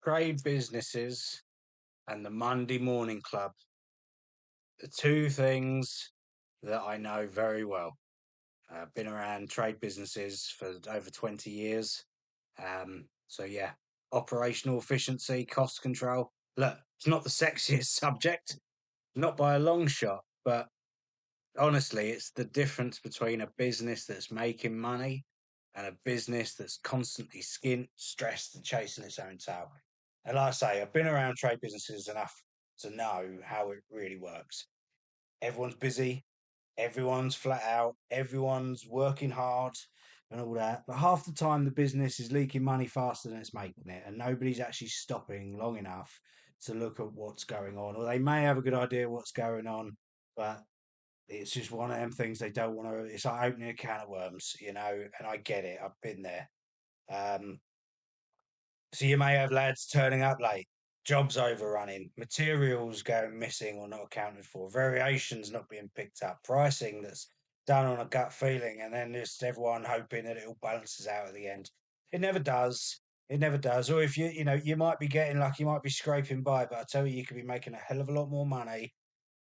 Trade businesses and the Monday Morning Club, the two things that I know very well. I've been around trade businesses for over 20 years. So, yeah, operational efficiency, cost control. Look, it's not the sexiest subject, not by a long shot, but honestly, it's the difference between a business that's making money and a business that's constantly skint, stressed, and chasing its own tail. And like I say, I've been around trade businesses enough to know how it really works. Everyone's busy, everyone's flat out, everyone's working hard and all that. But half the time, the business is leaking money faster than it's making it, and nobody's actually stopping long enough to look at what's going on. Or they may have a good idea what's going on, but it's just one of them things they don't want to. It's like opening a can of worms, and I get it. I've been there. Um, so you may have lads turning up late, jobs overrunning, materials going missing or not accounted for, variations not being picked up, pricing that's done on a gut feeling, and then just everyone hoping that it all balances out at the end. It never does. It never does. Or if you might be getting lucky, you might be scraping by, but I tell you, you could be making a hell of a lot more money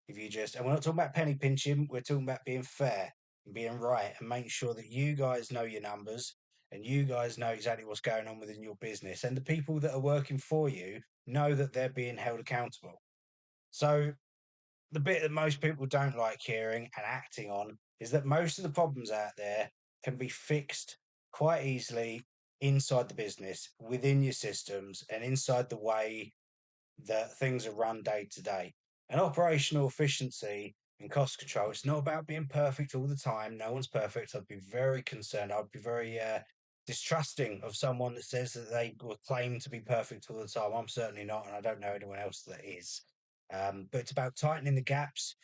if you just, and we're not talking about penny pinching, we're talking about being fair and being right and making sure that you guys know your numbers and you guys know exactly what's going on within your business. And the people that are working for you know that they're being held accountable. So, the bit that most people don't like hearing and acting on is that most of the problems out there can be fixed quite easily inside the business, within your systems, and inside the way that things are run day to day. And operational efficiency and cost control, it's not about being perfect all the time. No one's perfect. I'd be very concerned. I'd be very distrusting of someone that says that they will claim to be perfect all the time. I'm certainly not, and I don't know anyone else that is. But it's about tightening the gaps,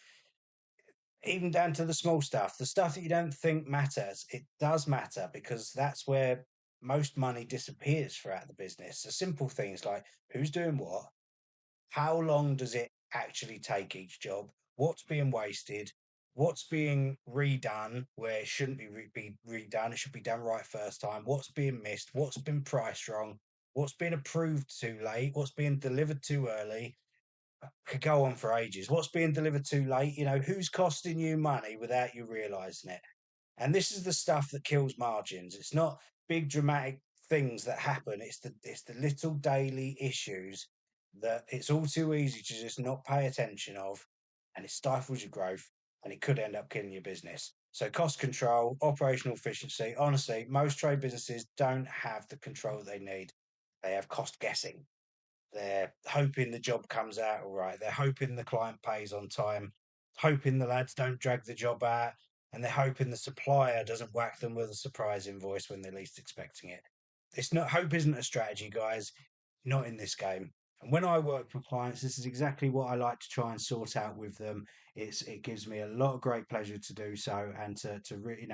even down to the small stuff, the stuff that you don't think matters. It does matter because that's where most money disappears throughout the business. The simple things like who's doing what, how long does it actually take each job? What's being wasted? What's being redone where it shouldn't be redone? It should be done right first time. What's being missed? What's been priced wrong? What's been approved too late? What's being delivered too early? Could go on for ages. What's being delivered too late? Who's costing you money without you realizing it? And this is the stuff that kills margins. It's not big dramatic things that happen. It's the little daily issues that it's all too easy to just not pay attention of, and it stifles your growth, and it could end up killing your business. So cost control, operational efficiency. Honestly, most trade businesses don't have the control they need. They have cost guessing. They're hoping the job comes out all right. They're hoping the client pays on time, hoping the lads don't drag the job out, and they're hoping the supplier doesn't whack them with a surprise invoice when they're least expecting it. It's not hope isn't a strategy, guys. Not in this game. And when I work with clients, this is exactly what I like to try and sort out with them. It gives me a lot of great pleasure to do so, and to really,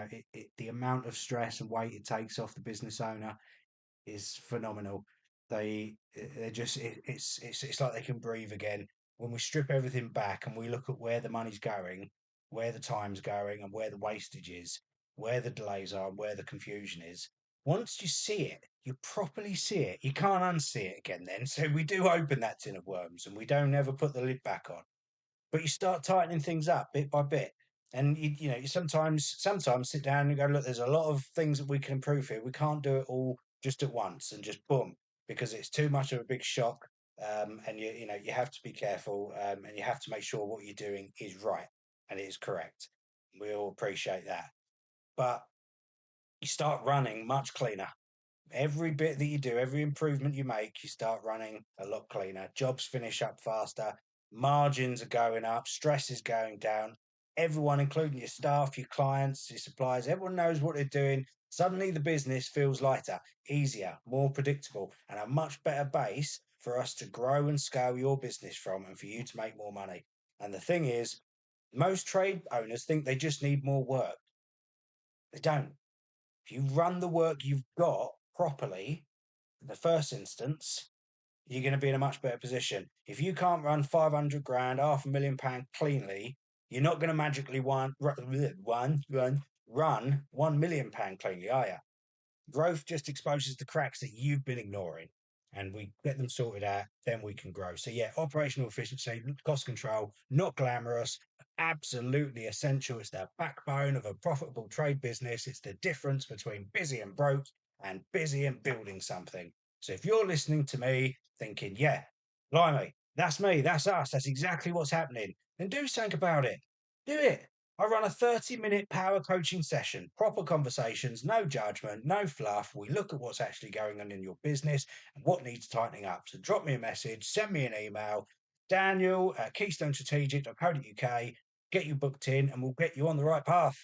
the amount of stress and weight it takes off the business owner is phenomenal. They just it's like they can breathe again when we strip everything back and we look at where the money's going, where the time's going, and where the wastage is, where the delays are, and where the confusion is. Once you see it, you properly see it. You can't unsee it again. Then, so we do open that tin of worms, and we don't ever put the lid back on. But you start tightening things up bit by bit. And you sometimes sit down and go, look, there's a lot of things that we can improve here. We can't do it all just at once and just boom, because it's too much of a big shock. And you have to be careful, and you have to make sure what you're doing is right and it is correct. We all appreciate that. But you start running much cleaner. Every bit that you do, every improvement you make, you start running a lot cleaner. Jobs finish up faster, margins are going up, stress is going down. Everyone, including your staff, your clients, your suppliers, everyone knows what they're doing. Suddenly, the business feels lighter, easier, more predictable, and a much better base for us to grow and scale your business from and for you to make more money. And the thing is, most trade owners think they just need more work. They don't. If you run the work you've got properly, in the first instance, you're going to be in a much better position. If you can't run 500 grand, £500,000 cleanly, you're not going to magically run £1 million cleanly, are you? Growth just exposes the cracks that you've been ignoring. and we get them sorted out, then we can grow. So yeah, operational efficiency, cost control, not glamorous, absolutely essential. It's the backbone of a profitable trade business. It's the difference between busy and broke and busy and building something. So if you're listening to me thinking, yeah, blimey, that's me, that's us, that's exactly what's happening, then do something about it. Do it. I run a 30-minute power coaching session, proper conversations, no judgment, no fluff. We look at what's actually going on in your business and what needs tightening up. So drop me a message, send me an email, Daniel at keystonestrategic.co.uk, get you booked in, and we'll get you on the right path.